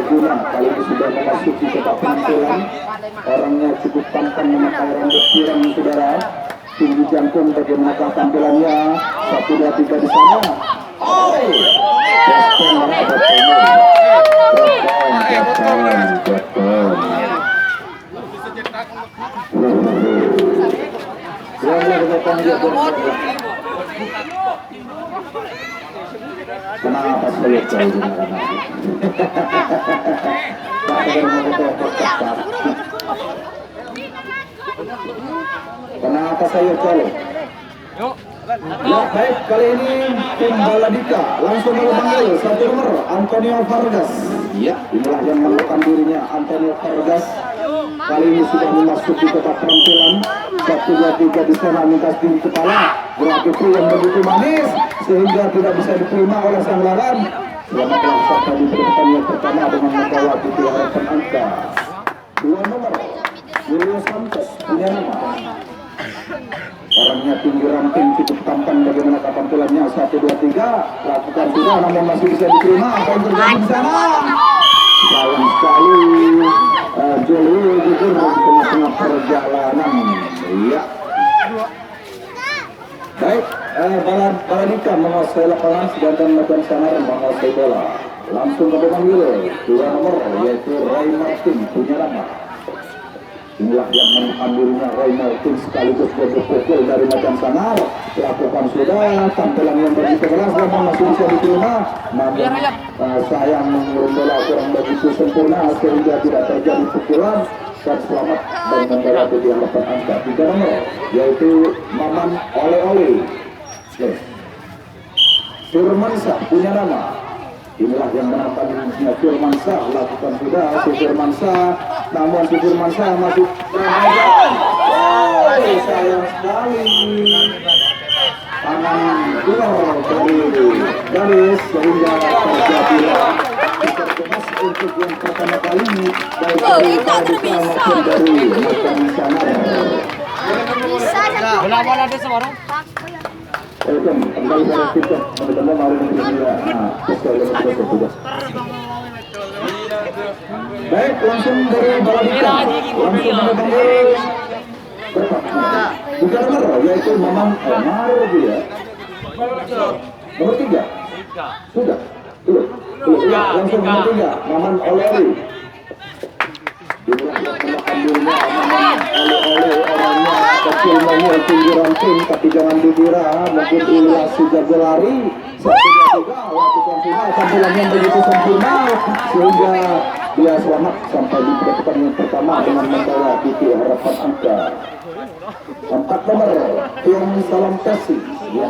Arjuna kali ini sudah memasuki kotak penampilan. Orangnya cukup tampan memakai rambut pirang saudara. Tinggi jangkung bagaimana tampilannya. 1, 2, 3 di sana. Oh, kenapa saya jauh kenapa saya jauh? Ya baik, kali ini tim Baladika langsung memanggil satu nomor Antonio Vargas. Ya, inilah yang melakukan dirinya Antonio Vargas. Kali ini sudah memasuki kotak penampilan. 1, 2, 3 di sana minta tinggi kepala. Gerak itu yang begitu manis sehingga tidak bisa diterima oleh sang lawan. Selamat melaksanakan di pertandingan pertama dengan membawa titik harapan angka 2 nomor Julius Santos punya nama. Orangnya tinggi ramping cukup tampan bagaimana tampilannya. 1, 2, 3 lakukan sudah namun masih bisa diterima. Apa yang terjadi di sana? Sayang sekali Julius gugur di tengah-tengah perjalanan. Iya. Baik, Baladika menguasai lapangan sedangkan Macan Sanar menguasai bola. Langsung ke pemanggil 2 nomor yaitu Ray Martin punya nama. Inilah yang mengambilnya Ray Martin sekaligus pukul dari Macan Sanar. Lakukan sudah tampilan yang begitu keras namun masih bisa diterima. Namun sayang mengirim bola kurang begitu sempurna sehingga tidak terjadi pukulan. Dan selamat dan membawa di hadapan angka 3 nomor yaitu Maman Ole Firmansyah punya nama. Inilah yang menantang dirinya Firmansyah. Lakukan sudah Firmansyah namun Firmansyah masih sayang sekali tangan keluar dari garis sehingga terjadilah untuk yang pertama kali baik dari maupun dari Macan Sanar. Bola-bola ada seorang. Kembali dari kita teman-teman mari kita baik langsung dari Baladika langsung memanggil bukan nomor yaitu Maman Omar dia nomor 3 sudah langsung nomor 3 Maman Oleri. Orangnya kecil monyet tinggi ramping tapi jangan dikira mungkin Ilyas sudah berlari. 1, 2, 3 lakukan sudah tampilannya begitu sempurna sehingga dia selamat sampai di pertandingan pertama dengan membawa titik harapan angka 4 nomor Tiong Salam Kasih. Ya.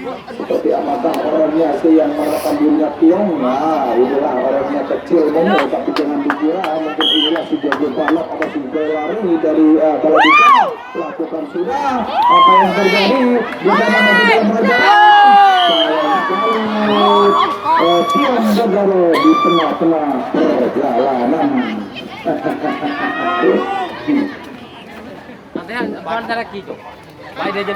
Seperti amatah orangnya sih yang merasakan dirinya Tiong. Nah inilah orangnya kecil monyet tapi jangan dikira mungkin inilah si jago balap atau si lari dari Baladika. Lakukan sudah apa yang terjadi di sana masih dalam perjalanan. Tiong gagal di tengah-tengah perjalanan. Nanti ada lagi tuh. Baik,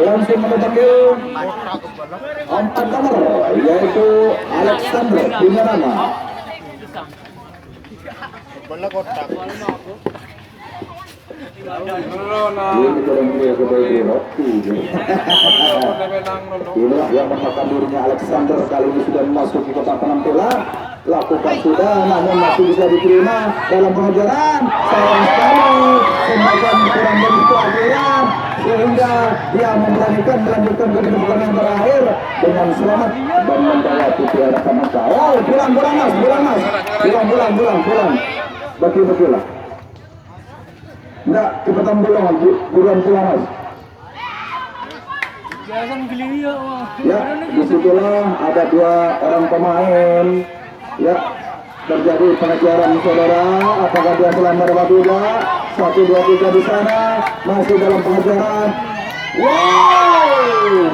langsung memanggil 4 nomor yaitu Alexander punya nama. Bola kotak. Inilah yang memakan dirinya Alexander kali ini sudah memasuki kotak penampilan. Lakukan sudah namun masih bisa diterima dalam pengejaran. Sayang sekali semacam kurang begitu akurat sehingga dia memberanikan melanjutkan ke putaran yang terakhir dengan selamat dan membawa titik harapan angka. Oh pulang mas betul lah. Enggak, cepetan buruan pulang mas. Ya, disitulah ada 2 orang pemain. Ya, terjadi pengejaran saudara. Apakah dia selamat atau tidak? 1, 2, 3 di sana masih dalam pengejaran. Wow,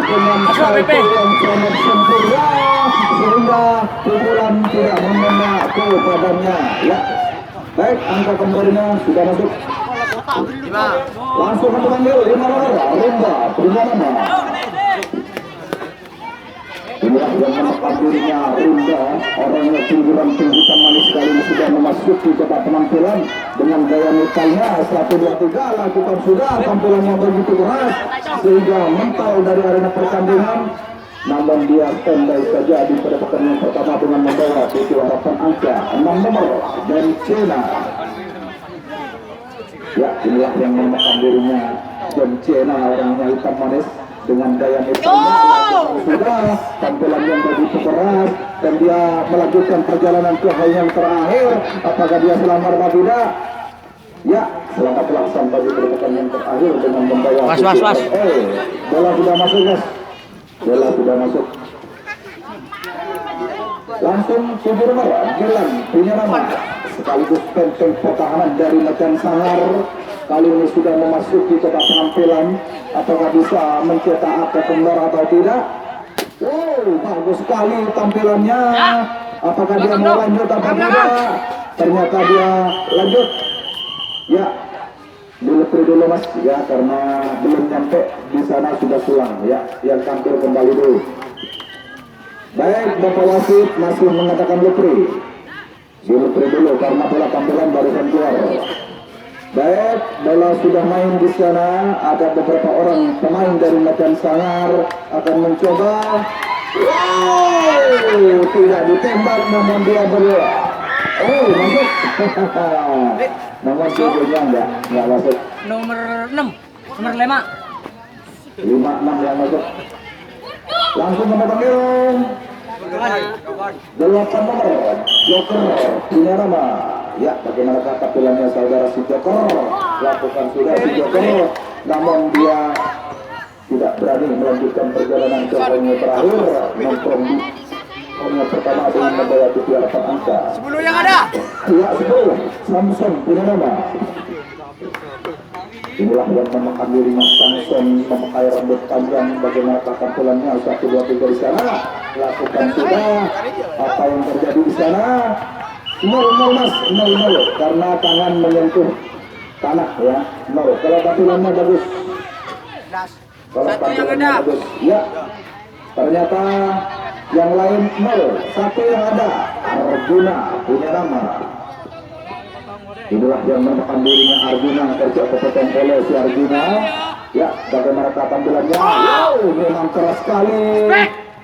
dengan satu yang sangat sempurna sehingga pukulan tidak mengena ke badannya. Ya, baik angka kembalinya sudah masuk. Langsung memanggil 5 nomor Rimba punya nama. Inilah yang menekan dirinya Rinda, orangnya tinggi manis sekali sudah memasuki babak penampilan dengan gaya metalnya 1-2-3 lakukan sudah tampilan yang begitu keras sehingga mental dari arena pertandingan. Namun dia standby saja di pada pertandingan pertama dengan membawa tujuh harapan angka 6 nomor dan Cena. Ya, inilah yang menekan dirinya dan Cena, orangnya hitam manis dengan gaya metalnya sudah tampilan yang begitu keras dan dia melanjutkan perjalanan ke hal yang terakhir. Apakah dia selamat atau tidak? Ya, selamat pelaksanaan bagi pertandingan terakhir dengan membawa bola sudah masuk, guys. Bola sudah masuk. Langsung 7 nomor Gilang punya nama sekaligus benteng pertahanan dari Macan Sangar. Kali ini sudah memasuki babak penampilan. Apakah bisa mencetak angka kembar atau tidak? Wow, bagus sekali tampilannya. Apakah dia mau lanjut atau tidak? Ternyata dia lanjut. Ya, dilepri dulu mas ya, karena belum nyampe di sana sudah pulang ya. Yang tampil kembali dulu. Baik, Bapak wasit masih mengatakan lepri. Dilepri dulu karena bola tampilan barusan keluar. Baik, bola sudah main di sana. Ada beberapa orang pemain dari Macan Sangar akan mencoba. Wow, tidak ditembak namun dia masuk. Nomor tujuhnya enggak masuk. Nomor 6, nomor 5. 5-6 yang masuk. Langsung nomor panggilan 8 nomor Joker punya nama. Ya, bagaimana tampilannya saudara si Joker? Lakukan sudah si Joker, namun dia tidak berani melanjutkan perjalanan ke poinnya terakhir. Nongkrong di poinnya pertama dengan membawa 7 harapan angka. 10 yang ada. Ya, 10 Samson punya nama. Inilah yang menekan dirinya Samson, memakai rambut panjang. Bagaimana tampilannya 1-2-3 di sana. Lakukan sudah. Apa yang terjadi di sana? 0-0 mas, 0-0 karena tangan menyentuh tanah ya. 0. Kalau tampilannya bagus. Kalau tampilannya bagus. Ya. Ternyata yang lain 0. 1 yang ada. Arjuna punya nama. Inilah yang menekan dirinya Arjuna, kerja kepotong oleh si Arjuna. Ya, bagaimana tampilannya? Wow, memang keras sekali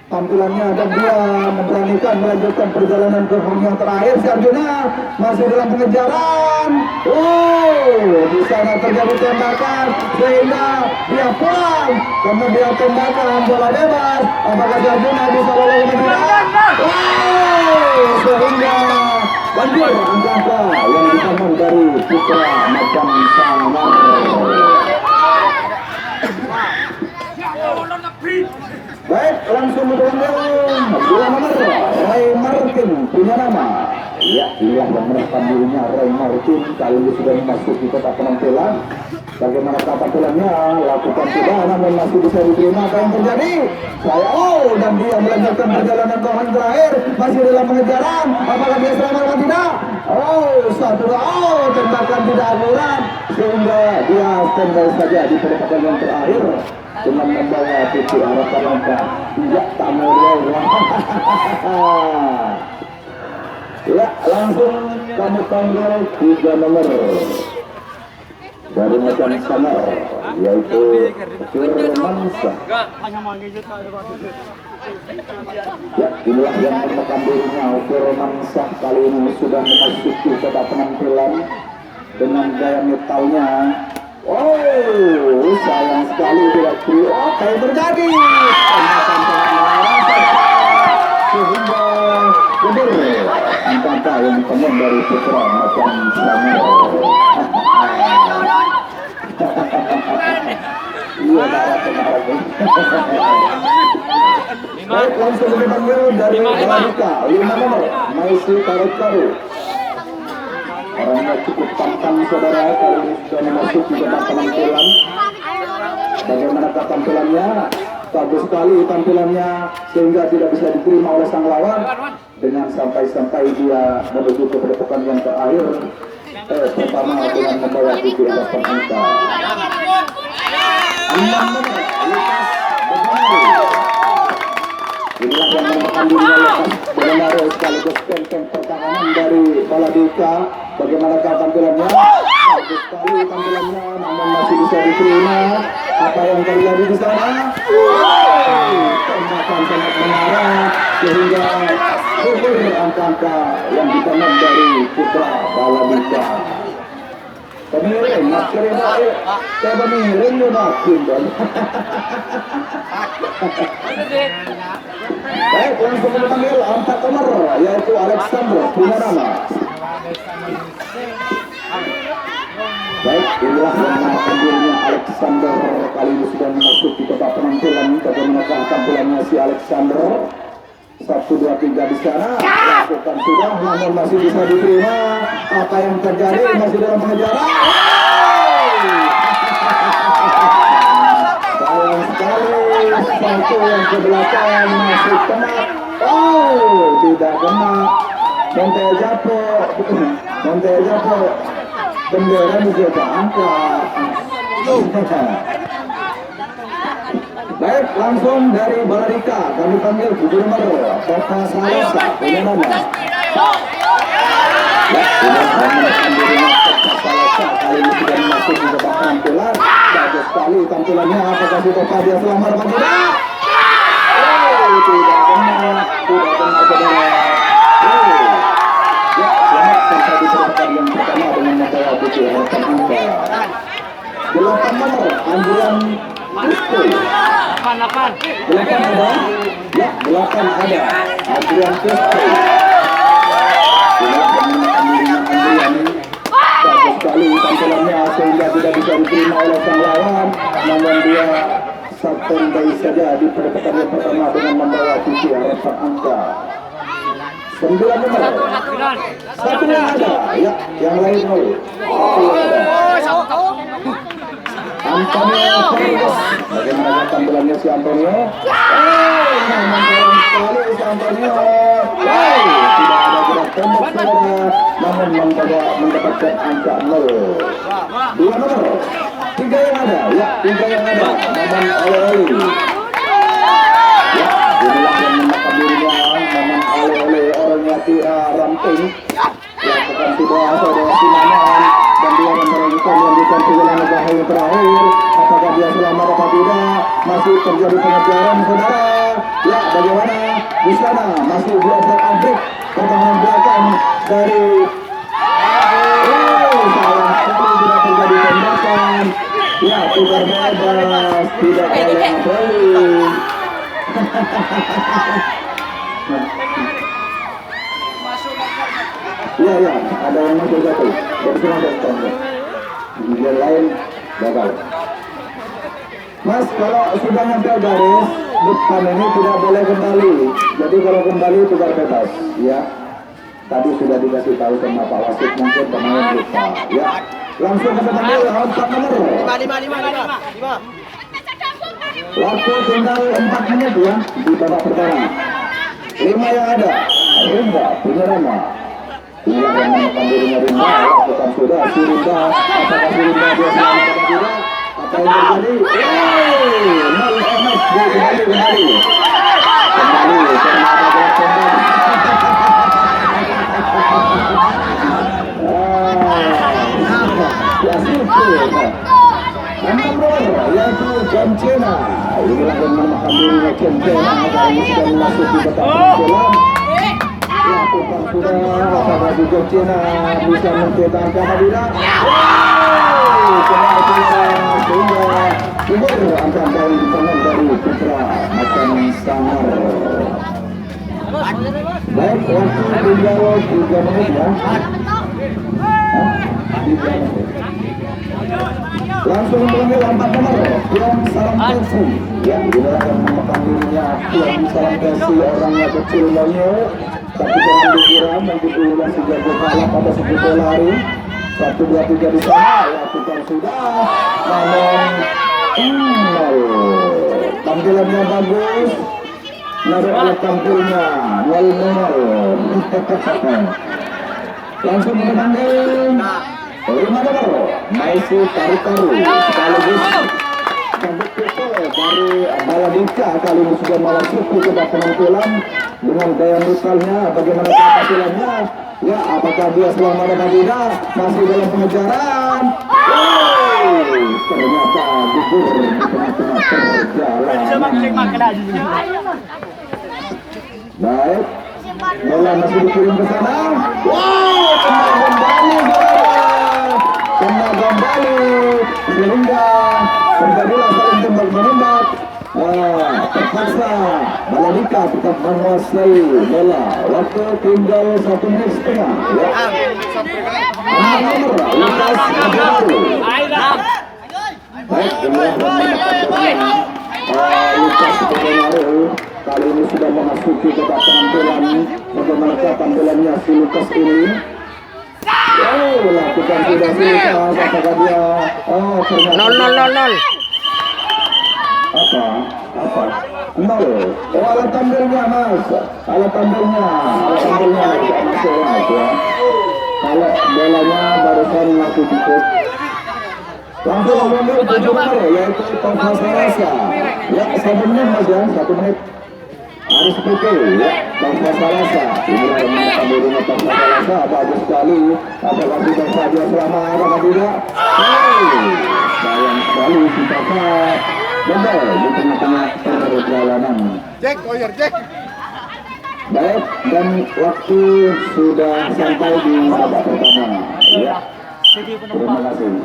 tampilannya dan dia memberanikan melanjutkan perjalanan ke home yang terakhir. Si Arjuna masih dalam pengejaran. Wow, di sana terjadi tembakan sehingga dia pulang karena dia tembakan bola bebas. Apakah si Arjuna bisa lolos atau tidak? Wow, sehingga banjir angka yang dibangun dari Putra Macan Sangar. Baik, langsung bergabung 2 nomor Ray Martin punya nama. Ya, inilah yang menekan dirinya Ray Martin. Kali ini sudah memasuki kotak penampilan. Bagaimana tampilannya? Lakukan sudah, namun masih bisa diterima. Apa yang terjadi? Dan dia melanjutkan perjalanan ke home terakhir. Masih dalam pengejaran. Apakah dia selamat atau tidak? Tembakan tidak akurat sehingga dia standby saja di pertandingan yang terakhir dengan membawa titik harapan angka. Tidak tamu dia. Ya, langsung kami panggil 3 nomor dari Macan Sangar, yaitu Firmansyah. Ya, inilah yang menekan dirinya Firmansyah. Kali ini sudah memasuki kotak penampilan dengan gaya metalnya. Sayang sekali tidak free. Apa yang terjadi? Sehingga benar angka yang dipenuhi dari Putra Macan Sangar. Iya, baik, langsung dipanggil dari Radika 5 nomor Maisi Karu. Orangnya cukup pantang saudara, kali ini sudah memasuki babak penampilan. Bagaimana tampilannya? Bagus sekali tampilannya sehingga tidak bisa diterima oleh sang lawan dengan sampai-sampai dia menuju ke pertempuran yang terakhir. Pertama dengan membawa 7 harapan angka. 6 nomor Lukas Bebanari. Inilah yang menemukan dirinya lepas Benaru sekaligus benteng pertahanan dari Baladika. Bagaimanakah tampilannya? Bagus sekali tampilannya, namun masih bisa diterima. Apa yang terjadi di sana? Tembakan sangat mengarah sehingga gugur angka-angka yang ditanam dari putra Baladika. Pemiring, mas kereta saya pemiring ya makin dong. Baik, langsung dipanggil 4 nomor yaitu Alexander Punarama. Baik, inilah yang menampilkan dirinya Alexander. Kali ini sudah masuk di babak penampilan. Bagaimanakah tampilannya si Alexander? 1, 2, 3 di sana lakukan sudah, namun masih bisa diterima. Apa yang terjadi? Masih dalam pengejaran. Sayang sekali, satu yang ke belakang masih kena. Oh, tidak kena. Montel Japo, bendera juga angkat. Baik, langsung dari Baladika kami panggil Gubernur Kota Salasa. Ini nama. Baik, menemukan dirinya Kota Salasa. Kali ini sudah masuk di babak penampilan. Bagus sekali tampilannya. Apakah si Kota dia selamat apa tidak? Tidak benar. Ya, selamat sampai di pertandingan yang pertama dengan membawa buku harapan Anda. 8 nomor Andrian Kristo. 8 ada? Ya, 8 ada. Adrian Kristo. Andrian bagus sekali tampilannya sehingga tidak bisa diterima oleh sang lawan. Namun dia standby saja di pertandingan pertama dengan membawa buku harapan angka 9 nomor. 1 yang ada. Ya, yang lain 0. Antonio Fergus. Bagaimana tampilannya si Antonio? Mantap sekali si Antonio. Tidak ada gerak tembak saudara, namun mendapatkan angka 0. 2 nomor. 3 yang ada. Ya, 3 yang ada. Maman Oleh-Oleh. Ya, inilah yang menemukan dirinya. Maman Oleh-Oleh orangnya Tira Ramping. Lakukan sudah saudara Simanan. Dan dia melanjutkan perjalanan yang terakhir. Apakah dia selamat atau tidak? Masih terjadi pengejaran saudara. Ya, bagaimana di sana masih diobrak-abrik pertahanan belakang dari salah sekali tidak terjadi tembakan. Ya, tukar bebas tidak oleh Abeli. Ya, ada yang masuk satu. Bersama dengan yang lain gagal. Mas, kalau sudah nyampe garis depan ini tidak boleh kembali. Jadi kalau kembali tukar bebas, ya. Tadi sudah dikasih tahu sama Pak Wasit, mungkin pemain lupa. Ya, langsung ke panggil 4 nomor. 5. Waktu tinggal 4 menit ya di babak pertama. 5 yang ada. Rinda Punarama. Inilah yang menemukan dirinya Rinda. Lakukan sudah si Rinda. Apakah si Rinda dia selamat atau tidak? Apa yang terjadi? Mal MS kembali. Yaitu John Cena. Inilah yang menemukan dirinya John Cena. Kali ini sudah masuk di babak penampilan. Lakukan sudah, apakah di John Cena bisa mencetak angka tidak? Sehingga gugur angka-angka yang ditanam dari putra Macan Sangar. Baik, waktu tinggal 3 menit ya. 3 menit. Langsung panggil 4 nomor Tuan Salam Persi. Ya, inilah yang menemukan dirinya Tuan Salam Persi, orangnya kecil monyet, tapi jangan dikira begitu masih jago balap atau segitu lari. 1, 2, 3 di sana, lakukan sudah. Namun tampilannya bagus. Naruh alat tampilnya 0-0. Langsung memanggil 5 nomor Maisi Taru-Taru sekaligus Cambuk Pito dari Baladika kali ini sudah memasuki ke babak penampilan dengan gaya brutalnya. Bagaimana penampilannya? Ya, apakah dia selamat atau tidak? Masih dalam pengejaran. Ternyata gugur di tengah-tengah perjalanan. Baik, bola masih dikirim ke sana. Kena kembali, kena kembali sehingga terjadilah saling tembak-menembak. Terpaksa Baladika tetap menguasai bola. Waktu tinggal 1 menit setengah. Nomor Lukas Aguero. Baik, Lukas Aguero kali ini sudah memasuki ke babak penampilan. Bagaimana tampilannya si Lukas ini? Lakukan sudah si Lukas. Apakah dia? Ternyata 0. apa? Nol. Alat tampilnya mas. Alat tampilnya tidak masuk ya. Kalau bolanya barusan langsung cukup. Langsung mengambil 7 nomor yaitu Thomas Salasa. Ya 1 menit mas ya, 1 menit. Harus seperti ya, Thomas Salasa. Inilah yang mengambil dengan Thomas Salasa. Bagus sekali. Apakah sudah saja selama apakah tidak? Sayang sekali kita betul di tengah-tengah perjalanan. Jack. Baik, dan waktu sudah sampai di babak pertama. Ya, terima kasih.